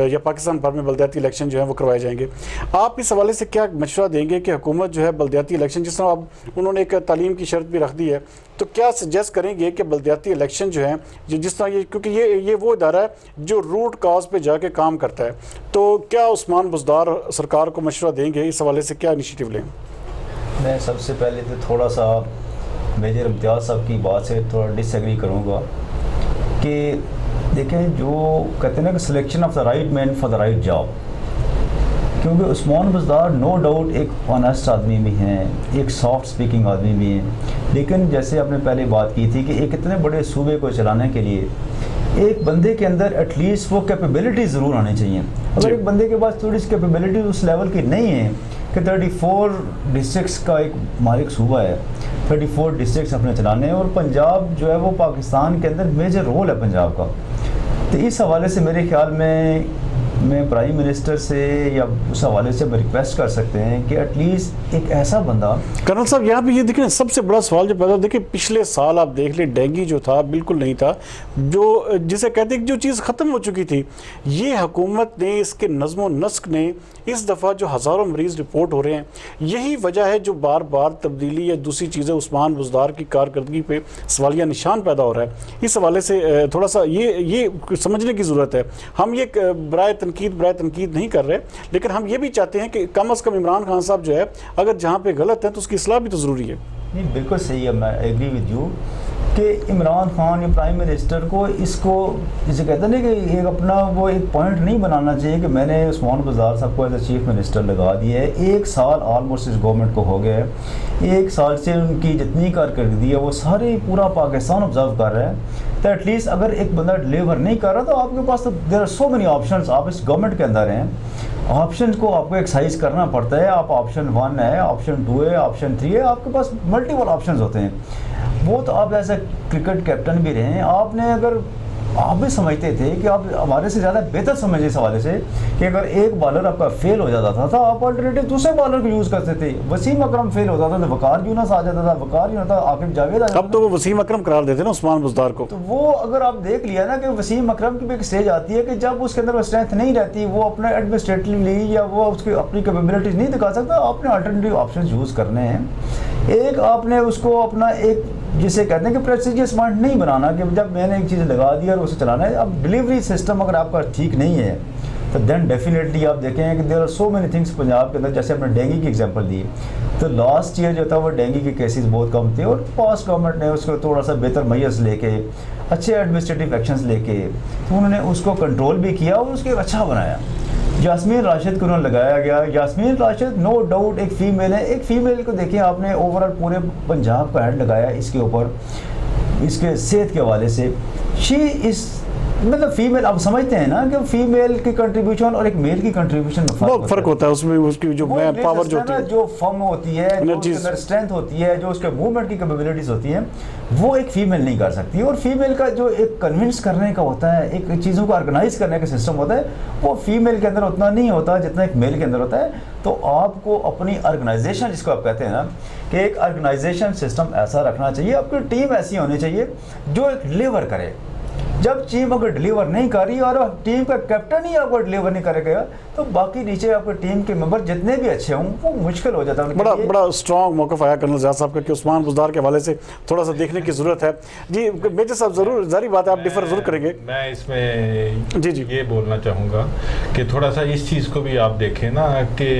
या पाकिस्तान भर में बलदियाती इलेक्शन जो है वो करवाए जाएंगे। आप इस हवाले से क्या मशवरा देंगे कि हुकूमत जो है बलदियाती इलेक्शन, जिस तरह अब उन्होंने एक तालीम की शर्त भी रख दी है, तो क्या सजेस्ट करेंगे कि बलदियाती इलेक्शन जो है जिस तरह ये, क्योंकि ये वो इदारा है जो रूट काज पे जाके काम करता है, तो क्या उस्मान बुज़दार सरकार को मशवरा देंगे इस हवाले से, क्या इनिशिएटिव लें? मैं सबसे पहले तो थोड़ा सा मेजर इम्तियाज़ साहब की बात से थोड़ा डिसएग्री करूँगा कि देखें, जो कहते हैं ना कि selection of the right man for the right job, क्योंकि उस्मान बुज़दार नो डाउट एक ऑनेस्ट आदमी भी हैं, एक सॉफ्ट स्पीकिंग आदमी भी हैं, लेकिन जैसे आपने पहले बात की थी कि एक इतने बड़े सूबे को चलाने के लिए एक बंदे के अंदर एटलीस्ट वो कैपेबिलिटी ज़रूर आनी चाहिए। अगर एक बंदे के पास थोड़ी सी कैपेबिलिटी उस लेवल की नहीं है कि 34 डिस्ट्रिक्ट्स का एक मालिक सूबा है, 34 डिस्ट्रिक्ट्स अपने चलाने हैं, और पंजाब जो है वो पाकिस्तान के अंदर मेजर रोल है पंजाब का। तो इस हवाले से मेरे ख्याल में मैं प्राइम मिनिस्टर से या उस हवाले से रिक्वेस्ट कर सकते हैं कि एटलीस्ट एक ऐसा बंदा। कर्नल साहब, यहाँ पे ये देखें सबसे बड़ा सवाल जो पैदा, देखिए पिछले साल आप देख ले डेंगू जो था बिल्कुल नहीं था, जो जिसे कहते हैं जो चीज़ ख़त्म हो चुकी थी, ये हुकूमत ने इसके नज़्म नस्क ने इस दफ़ा जो हज़ारों मरीज़ रिपोर्ट हो रहे हैं, यही वजह है जो बार बार तब्दीली या दूसरी चीज़ें उस्मान बुज़दार की कारकर्दगी पे सवालिया निशान पैदा हो रहा है। इस हवाले से थोड़ा सा ये समझने की ज़रूरत है। हम ये बराए तनकीद नहीं कर रहे, लेकिन हम ये भी चाहते हैं कि कम अज़ कम इमरान खान साहब जो है अगर जहाँ पे गलत है तो उसकी इस्लाह भी तो ज़रूरी है। नहीं, बिल्कुल सही है, मैं एग्री विद यू कि इमरान खान या प्राइम मिनिस्टर को इसको जिसे कहते हैं ना कि एक अपना वो एक पॉइंट नहीं बनाना चाहिए कि मैंने उस्मान बुज़दार साहब को एज ए चीफ मिनिस्टर लगा दिया है। एक साल ऑलमोस्ट इस गवर्नमेंट को हो गया है, एक साल से उनकी जितनी कारकर्दगी है वो सारे पूरा पाकिस्तान ऑब्जर्व कर रहा है। तो एटलीस्ट अगर एक बंदा डिलीवर नहीं कर रहा तो आपके पास तो there are so many options, आप इस गवर्नमेंट के अंदर हैं, ऑप्शन को आपको एक्सरसाइज करना पड़ता है। आप ऑप्शन 1 है, ऑप्शन 2 है, ऑप्शन 3 है, आपके पास मल्टीपल ऑप्शंस होते हैं। वो तो आप ऐसा क्रिकेट कैप्टन भी रहे हैं, आपने अगर आप भी समझते थे कि आप हमारे से ज़्यादा बेहतर समझे इस हवाले से कि अगर एक बॉलर आपका फेल हो जाता था तो आप अल्टरनेटिव दूसरे बॉलर को यूज़ करते थे। वसीम अकरम फेल होता था तो वकार यूनस आ जाता था, वकार यूनस था आकिब जावेद आ जाता था। अब तो वो वसीम अकरम करार देते ना उस्मान बुज़दार को। तो वो अगर आप देख लिया ना कि वसीम अकरम की भी एक स्टेज आती है कि जब उसके अंदर वो स्ट्रेंथ नहीं रहती, वो अपना एडमिनिस्ट्रेटिवली या वो उसकी अपनी कैपेबिलिटीज नहीं दिखा सकता, आपने अल्टरनेटिव ऑप्शन यूज़ करने हैं। एक आपने उसको अपना एक जिसे कहते हैं कि प्रेस्टिजियस माइंड नहीं बनाना कि जब मैंने एक चीज़ लगा दी और उसे चलाना है। अब डिलीवरी सिस्टम अगर आपका ठीक नहीं है तो देन डेफिनेटली आप देखें कि there are so many things Punjab के अंदर। जैसे हमने डेंगू की एग्जांपल दी, तो लास्ट ईयर जो था वो डेंगू के केसेस बहुत कम थे और पास्ट गवर्नमेंट ने उसको थोड़ा सा बेहतर मैयर्स लेके, अच्छे एडमिनिस्ट्रेटिव एक्शंस लेके, तो उन्होंने उसको कंट्रोल भी किया और उसको अच्छा बनाया। यास्मीन राशिद को उन्होंने लगाया गया। यास्मीन राशिद नो डाउट एक फ़ीमेल है, एक फ़ीमेल को देखिए आपने ओवरऑल पूरे पंजाब का हेड लगाया इसके ऊपर, इसके सेहत के हवाले से। शी इस मतलब फीमेल, आप समझते हैं ना कि फीमेल की कंट्रीब्यूशन और एक मेल की कंट्रीब्यूशन में बहुत फर्क होता है उसमें, उसकी जो पावर जो होती है, जो फर्म होती है, जो उसके अंदर स्ट्रेंथ होती है, जो उसके मूवमेंट की कैपेबिलिटीज होती हैं, वो एक फीमेल नहीं कर सकती। और फीमेल का जो एक कन्विंस करने का होता है, एक चीज़ों को ऑर्गेनाइज करने का सिस्टम होता है, वो फीमेल के अंदर उतना नहीं होता जितना एक मेल के अंदर होता है। तो आपको अपनी ऑर्गेनाइजेशन, जिसको आप कहते हैं ना कि एक ऑर्गेनाइजेशन सिस्टम ऐसा रखना चाहिए, आपकी टीम ऐसी होनी चाहिए जो एक डिलीवर करे, जब टीम अगर डिलीवर नहीं कर रही और टीम का कैप्टन ही आपको डिलीवर नहीं करेगा तो बाकी नीचे आपके टीम के मेंबर जितने भी अच्छे हों वो मुश्किल हो जाता है उनके लिए। बड़ा स्ट्रॉन्ग मौक़िफ़ आया कर्नल ज़िया साहब का कि उस्मान बुज़दार के हवाले से थोड़ा सा देखने की ज़रूरत है। जी मेजर साहब, ज़रूर जारी बात है, आप डिफर ज़रूर करेंगे। मैं इसमें जी ये बोलना चाहूँगा कि थोड़ा सा इस चीज़ को भी आप देखें ना कि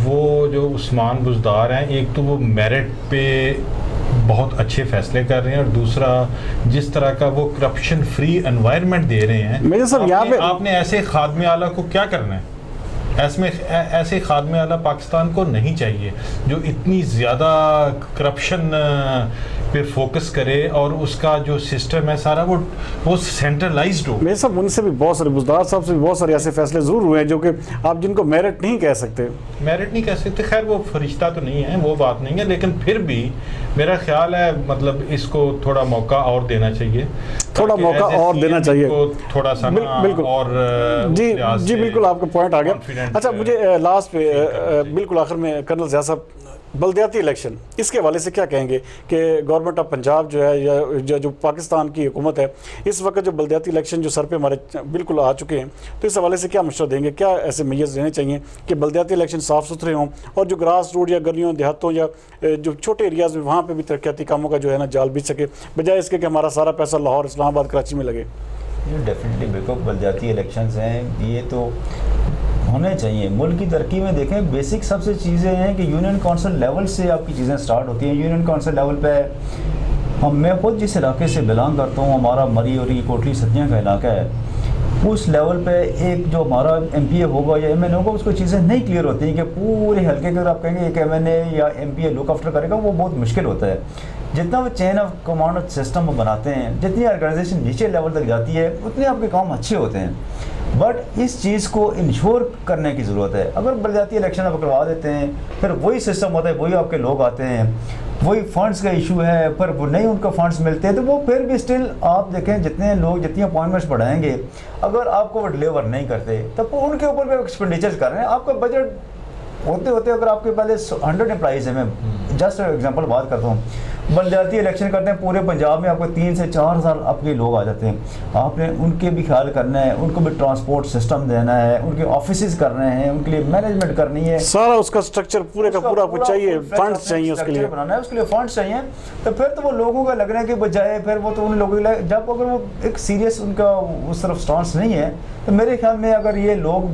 वो जो उस्मान बुज़दार हैं, एक तो वो मेरिट पे बहुत अच्छे फैसले कर रहे हैं और दूसरा जिस तरह का वो करप्शन फ्री एनवायरनमेंट दे रहे हैं। मेजर साहब यहाँ पे आपने ऐसे खादमे आला को क्या करना है? ऐसे खादमे आला पाकिस्तान को नहीं चाहिए जो इतनी ज़्यादा करप्शन पे फोकस करे और उसका जो सिस्टम है सारा वो सेंट्रलाइज्ड हो। मेरे साहब उनसे भी बहुत सारे, बुज़दार साहब से भी बहुत सारे ऐसे फैसले ज़रूर हुए हैं जो कि आप जिनको मेरिट नहीं कह सकते। मेरिट नहीं कह सकते, खैर वो फरिश्ता तो नहीं है, वो बात नहीं है, लेकिन फिर भी मेरा ख्याल है मतलब इसको थोड़ा मौका और देना चाहिए, थोड़ा मौका और देना चाहिए, थोड़ा सा बिल्कुल। और जी बिल्कुल, आपका पॉइंट आ गया। अच्छा, मुझे लास्ट पे बिल्कुल आखिर में कर्नल ज़िया साहब, बल्दियाती इलेक्शन इसके हवाले से क्या कहेंगे कि गवर्नमेंट ऑफ पंजाब जो है या जो पाकिस्तान की हुकूमत है इस वक्त जो बल्दियाती इलेक्शन जो सर पे हमारे बिल्कुल आ चुके हैं, तो इस हवाले से क्या मशवरा देंगे? क्या ऐसे मेजर्स लेने चाहिए कि बल्दियाती इलेक्शन साफ़ सुथरे हों और जो ग्रास रूट या गलियों देहातों या जो छोटे एरियाज़ में वहाँ पर भी तरक्याती कामों का जो है ना जाल बिछ सके, बजाय इसके कि हमारा सारा पैसा लाहौर, इस्लामाबाद, कराची में लगे? ये डेफिनेटली बिल्कुल बल्दियाती इलेक्शंस हैं, ये तो होने चाहिए। मुल्क की तरक्की में देखें बेसिक सबसे चीज़ें हैं कि यूनियन काउंसिल लेवल से आपकी चीज़ें स्टार्ट होती हैं। यूनियन काउंसिल लेवल पे मैं खुद जिस इलाके से बिलोंग करता हूँ, हमारा मरी और ये कोटली सतियाँ का इलाका है, उस लेवल पे एक जो हमारा MPA होगा या MNA होगा उसको चीज़ें नहीं क्लियर होती हैं कि पूरे हल्के के अगर आप कहेंगे एक MNA या MPA लुक आफ्टर करेगा, वो बहुत मुश्किल होता है। जितना वो चेन ऑफ कमांड सिस्टम बनाते हैं, जितनी ऑर्गेनाइजेशन नीचे लेवल तक जाती है उतने आपके काम अच्छे होते हैं। बट इस चीज़ को इंश्योर करने की ज़रूरत है। अगर बल्दियाती इलेक्शन आप करवा देते हैं फिर वही सिस्टम होता है, वही आपके लोग आते हैं, वही फंड्स का इशू है, पर वो नहीं उनको फंड्स मिलते हैं, तो वो फिर भी स्टिल आप देखें जितने लोग जितनी अपॉइंटमेंट्स बढ़ाएंगे अगर आपको वो डिलीवर नहीं करते तब उनके ऊपर भी एक्सपेंडिचर कर रहे हैं। आपका बजट होते होते अगर आपके पहले 100 एम्प्लॉइज़ हैं, मैं जस्ट एग्जांपल बात करता हूँ, बल्दियाती इलेक्शन करते हैं पूरे पंजाब में आपको 3 से 4 हज़ार आपके लोग आ जाते हैं, आपने उनके भी ख्याल करना है, उनको भी ट्रांसपोर्ट सिस्टम देना है, उनके ऑफिस करने हैं, उनके लिए मैनेजमेंट करनी है, सारा उसका स्ट्रक्चर पूरे का पूरा आपको चाहिए, फंड्स चाहिए उसके लिए बनाना है, उसके लिए फंड्स चाहिए। तो फिर तो वो लोगों का लगने के बजाय फिर वो तो उन लोगों के लिए जब अगर वो एक सीरियस उनका उस तरफ स्टांस नहीं है, तो मेरे ख्याल में अगर ये लोग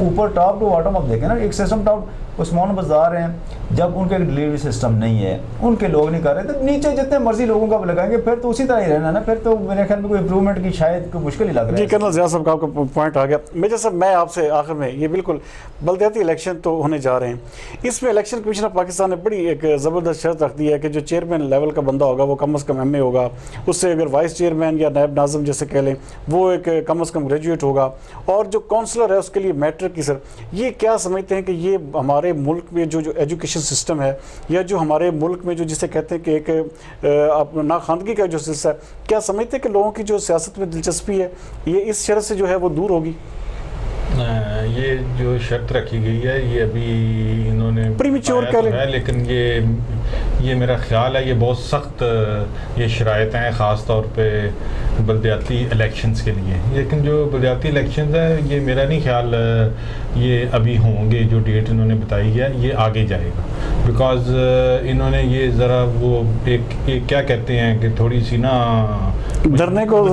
ऊपर टॉप टू बॉटम आप देखें ना, एक सिस्टम टॉप उस्मान बुज़दार हैं, जब उनके डिलीवरी सिस्टम नहीं है, उनके लोग नहीं कर रहे, तो नीचे जितने मर्जी लोगों का लगाएंगे फिर तो उसी तरह ही रहना ना, फिर तो मेरे ख्याल में कोई इंप्रूवमेंट की शायद कोई मुश्किल ही लग रहा है। जी कर्नल ज़िया साहब का आपका पॉइंट आ गया। मेजर साहब, मैं आपसे आखिर में ये बिल्कुल बल्दियाती इलेक्शन तो होने जा रहे हैं, इसमें इलेक्शन कमीशन ऑफ पाकिस्तान ने बड़ी एक ज़बरदस्त शर्त रख दी है कि जो चेयरमैन लेवल का बंदा होगा वो कम अज़ कम MA होगा, उससे अगर वाइस चेयरमैन या नायब नाज़िम जैसे कह लें वो एक कम अज़ कम ग्रेजुएट होगा, और जो काउंसलर है उसके लिए मैट्रिक की। सर ये क्या समझते हैं कि ये हमारे मुल्क में जो एजुकेशन सिस्टम है या जो हमारे मुल्क में जो जिसे कहते हैं कि एक नाखानगी का जो सिलसिला है, क्या समझते हैं कि लोगों की जो सियासत में दिलचस्पी है ये इस शर्त से जो है वो दूर होगी? ये जो शर्त रखी गई है ये अभी इन्होंने प्रीमेच्योर कह है, लेकिन ये मेरा ख्याल है ये बहुत सख्त ये शराइत हैं ख़ास तौर पे बल्दियाती इलेक्शंस के लिए। लेकिन जो बल्दियाती इलेक्शंस है ये मेरा नहीं ख्याल ये अभी होंगे, जो डेट इन्होंने बताई है ये आगे जाएगा, बिकॉज़ इन्होंने ये ज़रा वो एक क्या कहते हैं कि थोड़ी सी ना धरने को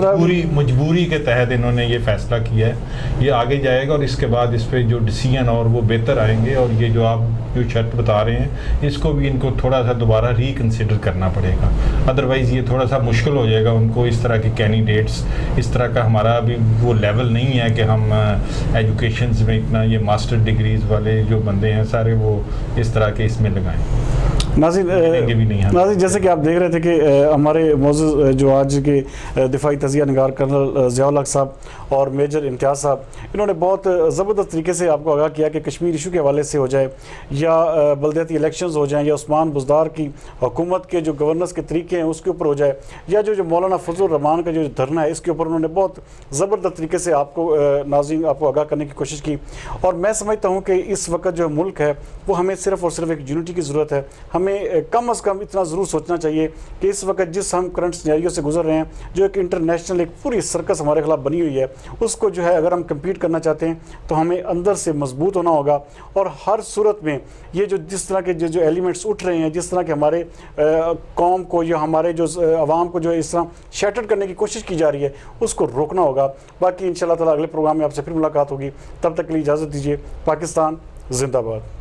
मजबूरी के तहत इन्होंने ये फैसला किया है, ये आगे जाएगा और इसके बाद इस पर जो डिसीजन और वो बेहतर आएंगे। और ये जो आप जो शर्त बता रहे हैं इसको भी इनको थोड़ा सा दोबारा रिकन्सिडर करना पड़ेगा, अदरवाइज़ ये थोड़ा सा मुश्किल हो जाएगा उनको। इस तरह के कैंडिडेट्स, इस तरह का हमारा अभी वो लेवल नहीं है कि हम एजुकेशन में इतना ये मास्टर डिग्रीज़ वाले जो बंदे हैं सारे वो इस तरह के इसमें लगाएं। नाज़रीन, जैसे कि आप देख रहे थे कि हमारे मौजूद जो आज के दिफाई तजिया निगार कर्नल ज़ियाउल हक साहब और मेजर इम्तियाज़ साहब, इन्होंने बहुत ज़बरदस्त तरीके से आपको आगाह किया कि कश्मीर इशू के हवाले से हो जाए या बल्दियाती इलेक्शंस हो जाएं या उस्मान बुज़दार की हुकूमत के जो गवर्नेंस के तरीके हैं उसके ऊपर हो जाए, या जो मौलाना फजलुर रहमान का जो धरना है इसके ऊपर उन्होंने बहुत ज़बरदस्त तरीके से आपको नाज़रीन आपको आगाह करने की कोशिश की। और मैं समझता हूँ कि इस वक्त जो मुल्क है वो हमें सिर्फ़ और सिर्फ एक यूनिटी की ज़रूरत है, हमें हमें कम से कम इतना ज़रूर सोचना चाहिए कि इस वक्त जिस हम करंट सिनेरियो से गुजर रहे हैं, जो एक इंटरनेशनल एक पूरी सर्कस हमारे खिलाफ बनी हुई है, उसको जो है अगर हम कम्पीट करना चाहते हैं तो हमें अंदर से मजबूत होना होगा। और हर सूरत में ये जो जिस तरह के जो एलिमेंट्स उठ रहे हैं, जिस तरह के हमारे कौम को या हमारे जो आवाम को जो इस तरह शैटर करने की कोशिश की जा रही है, उसको रोकना होगा। बाकी इंशाल्लाह ताला अगले प्रोग्राम में आपसे फिर मुलाकात होगी। तब तक के लिए इजाज़त दीजिए। पाकिस्तान जिंदाबाद।